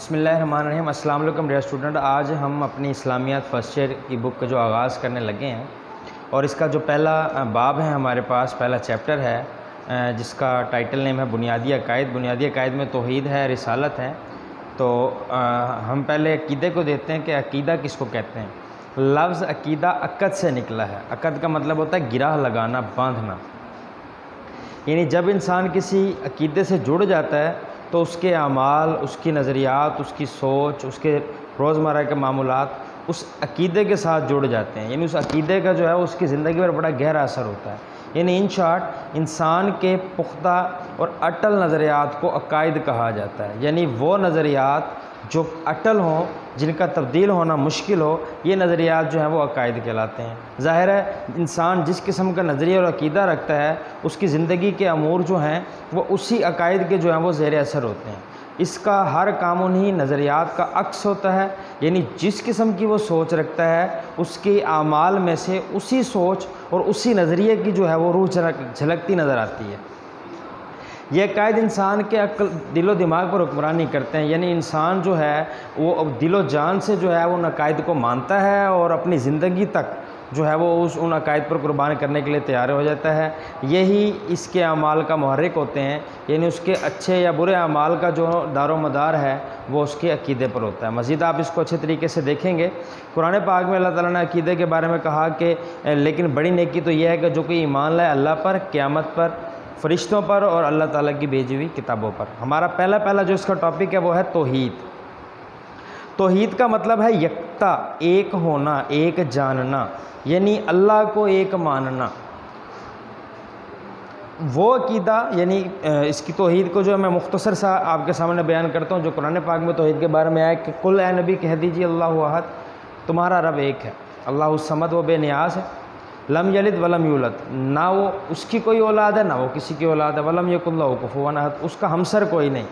بسم اللہ الرحمن الرحیم۔ السلام علیکم ڈیئر اسٹوڈنٹ، آج ہم اپنی اسلامیات فرسٹ ایئر کی بک کا جو آغاز کرنے لگے ہیں اور اس کا جو پہلا باب ہے ہمارے پاس، پہلا چیپٹر ہے جس کا ٹائٹل نیم ہے بنیادی عقائد۔ بنیادی عقائد میں توحید ہے، رسالت ہے۔ تو ہم پہلے عقیدے کو دیکھتے ہیں کہ عقیدہ کس کو کہتے ہیں۔ لفظ عقیدہ عقد سے نکلا ہے۔ عقد کا مطلب ہوتا ہے گرہ لگانا، باندھنا، یعنی جب انسان کسی عقیدے سے جڑ جاتا ہے تو اس کے اعمال، اس کی نظریات، اس کی سوچ، اس کے روزمرہ کے معمولات اس عقیدے کے ساتھ جڑ جاتے ہیں، یعنی اس عقیدے کا جو ہے اس کی زندگی پر بڑا گہرا اثر ہوتا ہے۔ یعنی ان شارٹ انسان کے پختہ اور اٹل نظریات کو عقائد کہا جاتا ہے، یعنی وہ نظریات جو اٹل ہوں، جن کا تبدیل ہونا مشکل ہو، یہ نظریات جو ہیں وہ عقائد کہلاتے ہیں۔ ظاہر ہے انسان جس قسم کا نظریہ اور عقیدہ رکھتا ہے، اس کی زندگی کے امور جو ہیں وہ اسی عقائد کے جو ہیں وہ زیر اثر ہوتے ہیں۔ اس کا ہر کام انہی نظریات کا عکس ہوتا ہے، یعنی جس قسم کی وہ سوچ رکھتا ہے اس کے اعمال میں سے اسی سوچ اور اسی نظریے کی جو ہے وہ روح جھلکتی نظر آتی ہے۔ یہ عقائد انسان کے دل و دماغ پر حکمرانی کرتے ہیں، یعنی انسان جو ہے وہ دل و جان سے جو ہے وہ ان عقائد کو مانتا ہے اور اپنی زندگی تک جو ہے وہ ان عقائد پر قربان کرنے کے لیے تیار ہو جاتا ہے۔ یہی اس کے اعمال کا محرک ہوتے ہیں، یعنی اس کے اچھے یا برے اعمال کا جو دار و مدار ہے وہ اس کے عقیدے پر ہوتا ہے۔ مزید آپ اس کو اچھے طریقے سے دیکھیں گے، قرآن پاک میں اللہ تعالیٰ نے عقیدے کے بارے میں کہا کہ لیکن بڑی نیکی تو یہ ہے کہ جو کوئی ایمان لائے اللہ پر، قیامت پر، فرشتوں پر اور اللہ تعالیٰ کی بھیجی ہوئی کتابوں پر۔ ہمارا پہلا جو اس کا ٹاپک ہے وہ ہے توحید۔ توحید کا مطلب ہے یکتا، ایک ہونا، ایک جاننا، یعنی اللہ کو ایک ماننا۔ وہ عقیدہ یعنی اس کی توحید کو جو میں مختصر سا آپ کے سامنے بیان کرتا ہوں جو قرآن پاک میں توحید کے بارے میں آیا کہ قل اے نبی کہہ دیجیے اللہ احد، تمہارا رب ایک ہے، اللہ الصمد، وہ بے نیاز ہے، لم یلد ولم یولد، نہ وہ اس کی کوئی اولاد ہے نہ وہ کسی کی اولاد ہے، ولم یکن لہ کفوا احد، اس کا ہمسر کوئی نہیں۔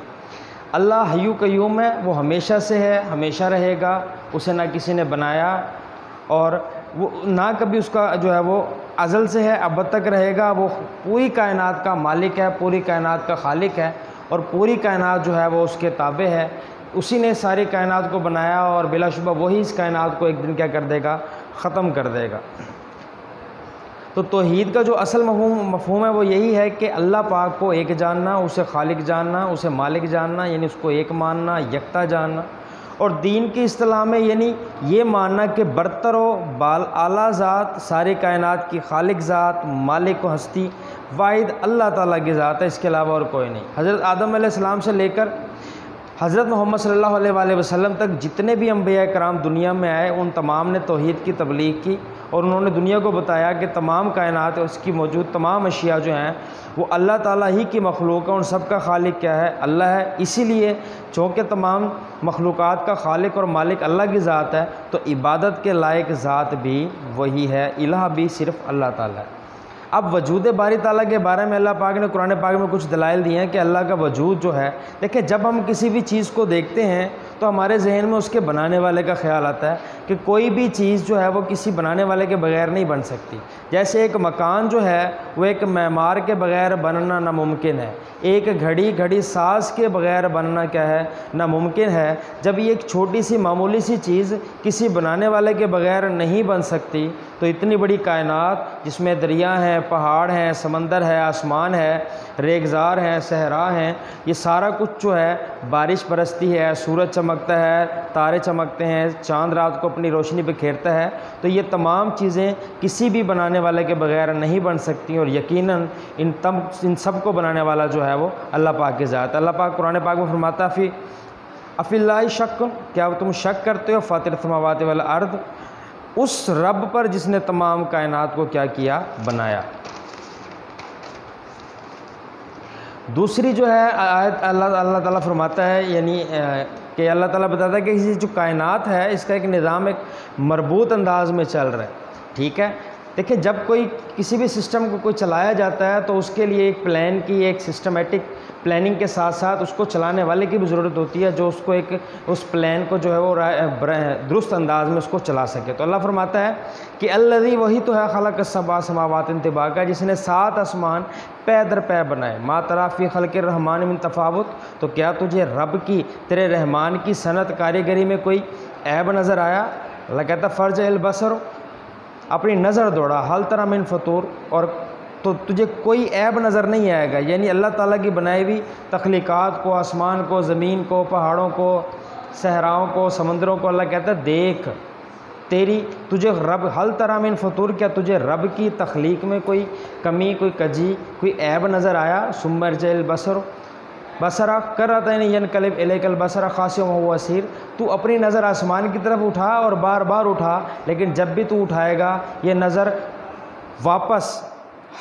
اللہ حی قیوم ہے، وہ ہمیشہ سے ہے، ہمیشہ رہے گا، اسے نہ کسی نے بنایا اور وہ نہ کبھی اس کا جو ہے وہ ازل سے ہے، ابد تک رہے گا۔ وہ پوری کائنات کا مالک ہے، پوری کائنات کا خالق ہے اور پوری کائنات جو ہے وہ اس کے تابع ہے۔ اسی نے ساری کائنات کو بنایا اور بلا شبہ وہی اس کائنات کو ایک دن کیا کر دے گا، ختم کر دے گا۔ تو توحید کا جو اصل مفہوم ہے وہ یہی ہے کہ اللہ پاک کو ایک جاننا، اسے خالق جاننا، اسے مالک جاننا، یعنی اس کو ایک ماننا، یکتا جاننا۔ اور دین کی اصطلاح میں یعنی یہ ماننا کہ برتر و اعلیٰ ذات، ساری کائنات کی خالق ذات، مالک و ہستی واحد اللہ تعالیٰ کی ذات ہے، اس کے علاوہ اور کوئی نہیں۔ حضرت آدم علیہ السلام سے لے کر حضرت محمد صلی اللہ علیہ وآلہ وسلم تک جتنے بھی انبیاء کرام دنیا میں آئے، ان تمام نے توحید کی تبلیغ کی اور انہوں نے دنیا کو بتایا کہ تمام کائنات اور اس کی موجود تمام اشیاء جو ہیں وہ اللہ تعالیٰ ہی کی مخلوق ہے، ان سب کا خالق کیا ہے؟ اللہ ہے۔ اسی لیے چونکہ تمام مخلوقات کا خالق اور مالک اللہ کی ذات ہے تو عبادت کے لائق ذات بھی وہی ہے، الہ بھی صرف اللہ تعالیٰ ہے۔ اب وجود باری تعالیٰ کے بارے میں اللہ پاک نے قرآن پاک میں کچھ دلائل دیے ہیں کہ اللہ کا وجود جو ہے، دیکھیں جب ہم کسی بھی چیز کو دیکھتے ہیں تو ہمارے ذہن میں اس کے بنانے والے کا خیال آتا ہے کہ کوئی بھی چیز جو ہے وہ کسی بنانے والے کے بغیر نہیں بن سکتی۔ جیسے ایک مکان جو ہے وہ ایک معمار کے بغیر بننا ناممکن ہے، ایک گھڑی ساز کے بغیر بننا کیا ہے، ناممکن ہے۔ جب یہ ایک چھوٹی سی معمولی سی چیز کسی بنانے والے کے بغیر نہیں بن سکتی تو اتنی بڑی کائنات جس میں دریا ہیں، پہاڑ ہیں، سمندر ہے، آسمان ہے، ریگزار ہیں، صحرا ہیں، یہ سارا کچھ جو ہے بارش برستی ہے، سورج چمکتا ہے، تارے چمکتے ہیں، چاند رات کو اپنی روشنی بکھیرتا ہے، تو یہ تمام چیزیں کسی بھی بنانے والے کے بغیر نہیں بن سکتی اور یقیناً ان سب کو بنانے والا جو ہے وہ اللہ پاک کی ذات ہے۔ اللہ پاک قرآن پاک میں فرماتا ہے افی اللہ شک، کیا تم شک کرتے ہو فاطر السماوات والارض، اس رب پر جس نے تمام کائنات کو کیا کیا، بنایا۔ دوسری جو ہے آیت اللہ تعالیٰ فرماتا ہے یعنی کہ اللہ تعالیٰ بتاتا ہے کہ یہ جو کائنات ہے اس کا ایک نظام ایک مربوط انداز میں چل رہا ہے، ٹھیک ہے۔ دیکھیں جب کوئی کسی بھی سسٹم کو کوئی چلایا جاتا ہے تو اس کے لیے ایک پلان کی، ایک سسٹمیٹک پلاننگ کے ساتھ ساتھ اس کو چلانے والے کی بھی ضرورت ہوتی ہے جو اس کو ایک اس پلان کو جو ہے وہ درست انداز میں اس کو چلا سکے۔ تو اللہ فرماتا ہے کہ الذی، وہی تو ہے، خلق السبع سماوات طباقا، جس نے 7 آسمان پے در پے بنائے، ما تری فی خلق الرحمن من تفاوت، تو کیا تجھے رب کی، تیرے رحمان کی صنعت کاریگری میں کوئی عیب نظر آیا؟ اللہ کہتا ہے فرجع البصر، اپنی نظر دوڑا، حل تری من فطور، اور تو تجھے کوئی عیب نظر نہیں آئے گا۔ یعنی اللہ تعالیٰ کی بنائی ہوئی تخلیقات کو، آسمان کو، زمین کو، پہاڑوں کو، صحراؤں کو، سمندروں کو، اللہ کہتا ہے دیکھ، تجھے رب، حل تری من فطور، کیا تجھے رب کی تخلیق میں کوئی کمی، کوئی کجی، کوئی عیب نظر آیا؟ ثم ارجع البصر بصرا کرۃ ینقلب الیک البصر خاسئا وهو حسیر، تو اپنی نظر آسمان کی طرف اٹھا اور بار بار اٹھا، لیکن جب بھی تو اٹھائے گا یہ نظر واپس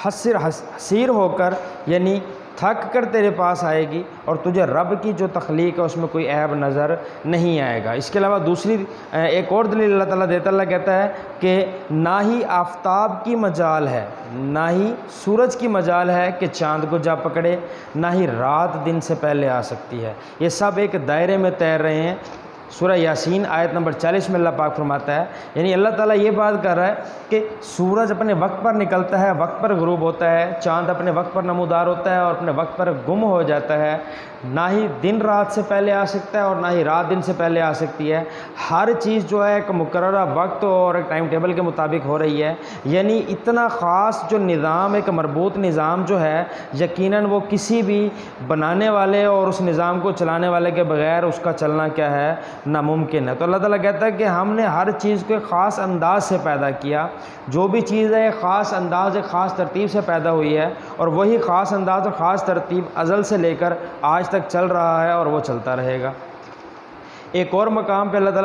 حسیر ہو کر، یعنی تھک کر تیرے پاس آئے گی، اور تجھے رب کی جو تخلیق ہے اس میں کوئی عیب نظر نہیں آئے گا۔ اس کے علاوہ دوسری ایک اور دلیل اللہ تعالیٰ دیتا، اللہ کہتا ہے کہ نہ ہی آفتاب کی مجال ہے، نہ ہی سورج کی مجال ہے کہ چاند کو جا پکڑے، نہ ہی رات دن سے پہلے آ سکتی ہے، یہ سب ایک دائرے میں تیر رہے ہیں۔ سورہ یاسین آیت نمبر 40 میں اللہ پاک فرماتا ہے، یعنی اللہ تعالیٰ یہ بات کر رہا ہے کہ سورج اپنے وقت پر نکلتا ہے، وقت پر غروب ہوتا ہے، چاند اپنے وقت پر نمودار ہوتا ہے اور اپنے وقت پر گم ہو جاتا ہے، نہ ہی دن رات سے پہلے آ سکتا ہے اور نہ ہی رات دن سے پہلے آ سکتی ہے، ہر چیز جو ہے ایک مقررہ وقت اور ایک ٹائم ٹیبل کے مطابق ہو رہی ہے۔ یعنی اتنا خاص جو نظام، ایک مربوط نظام جو ہے، یقیناً وہ کسی بھی بنانے والے اور اس نظام کو چلانے والے کے بغیر اس کا چلنا کیا ہے، ناممکن ہے۔ تو اللہ تعالیٰ کہتا ہے کہ ہم نے ہر چیز کو ایک خاص انداز سے پیدا کیا، جو بھی چیز ہے ایک خاص انداز، ایک خاص ترتیب سے پیدا ہوئی ہے، اور وہی خاص انداز اور خاص ترتیب ازل سے لے کر آج تک چل رہا ہے اور وہ چلتا رہے گا۔ ایک اور مقام پہ اللہ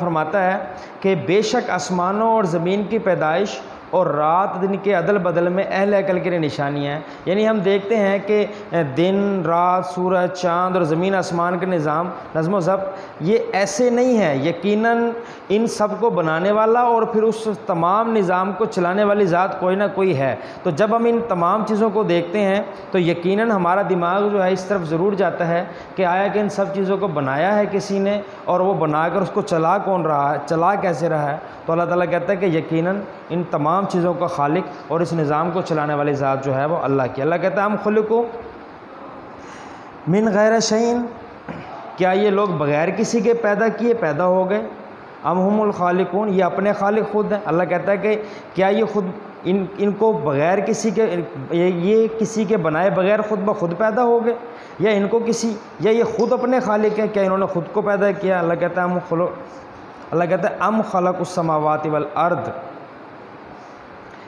فرماتا ہے کہ بے شک آسمانوں اور زمین کی پیدائش اور رات دن کے عدل بدل میں اہل عقل کے لیے نشانیاں ہیں۔ یعنی ہم دیکھتے ہیں کہ دن رات، سورج، چاند اور زمین آسمان کے نظام، نظم و ضبط، یہ ایسے نہیں ہے، یقیناً ان سب کو بنانے والا اور پھر اس تمام نظام کو چلانے والی ذات کوئی نہ کوئی ہے۔ تو جب ہم ان تمام چیزوں کو دیکھتے ہیں تو یقیناً ہمارا دماغ جو ہے اس طرف ضرور جاتا ہے کہ آیا کہ ان سب چیزوں کو بنایا ہے کسی نے، اور وہ بنا کر اس کو چلا کون رہا ہے، چلا کیسے رہا ہے؟ تو اللہ تعالیٰ کہتا ہے کہ یقیناً ان تمام چیزوں کا خالق اور اس نظام کو چلانے والی ذات جو ہے وہ اللہ کی۔ اللہ کہتا ہے ہم خلقوا من غیر شیء، کیا یہ لوگ بغیر کسی کے پیدا کیے پیدا ہو گئے؟ ام ہم الخالقون، یہ اپنے خالق خود ہیں۔ اللہ کہتا ہے کہ کیا یہ خود ان کو بغیر کسی کے، یہ کسی کے بنائے بغیر خود بخود پیدا ہو گئے، یا ان کو کسی، یا یہ خود اپنے خالق ہیں، کیا انہوں نے خود کو پیدا کیا؟ اللہ کہتا ہے اللہ کہتا ہے ام خلق السماوات والارض،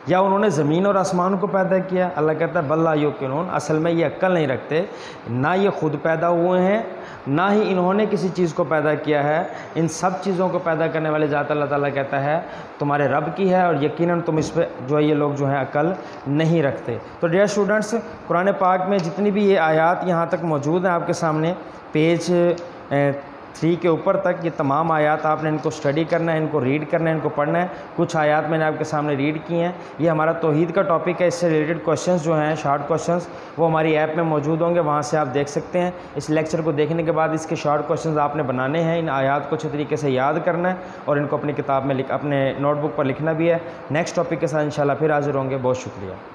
یا انہوں نے زمین اور آسمان کو پیدا کیا؟ اللہ کہتا ہے بل لا یوقنون، اصل میں یہ عقل نہیں رکھتے، نہ یہ خود پیدا ہوئے ہیں نہ ہی انہوں نے کسی چیز کو پیدا کیا ہے، ان سب چیزوں کو پیدا کرنے والے ذات اللہ تعالیٰ کہتا ہے تمہارے رب کی ہے، اور یقیناً تم اس پہ جو ہے یہ لوگ جو ہیں عقل نہیں رکھتے۔ تو ڈیئر اسٹوڈنٹس، قرآن پاک میں جتنی بھی یہ آیات یہاں تک موجود ہیں آپ کے سامنے، پیج 3 کے اوپر تک، یہ تمام آیات آپ نے ان کو اسٹڈی کرنا ہے، ان کو ریڈ کرنا ہے، ان کو پڑھنا ہے۔ کچھ آیات میں نے آپ کے سامنے ریڈ کی ہیں، یہ ہمارا توحید کا ٹاپک ہے، اس سے ریلیٹڈ کوشچنز جو ہیں، شارٹ کوشچنز، وہ ہماری ایپ میں موجود ہوں گے، وہاں سے آپ دیکھ سکتے ہیں۔ اس لیکچر کو دیکھنے کے بعد اس کے شارٹ کوشچنز آپ نے بنانے ہیں، ان آیات کو اچھے طریقے سے یاد کرنا ہے اور ان کو اپنی کتاب میں اپنے نوٹ بک پر لکھنا بھی ہے۔ نیکسٹ ٹاپک کے ساتھ انشاءاللہ پھر حاضر ہوں گے۔ بہت شکریہ۔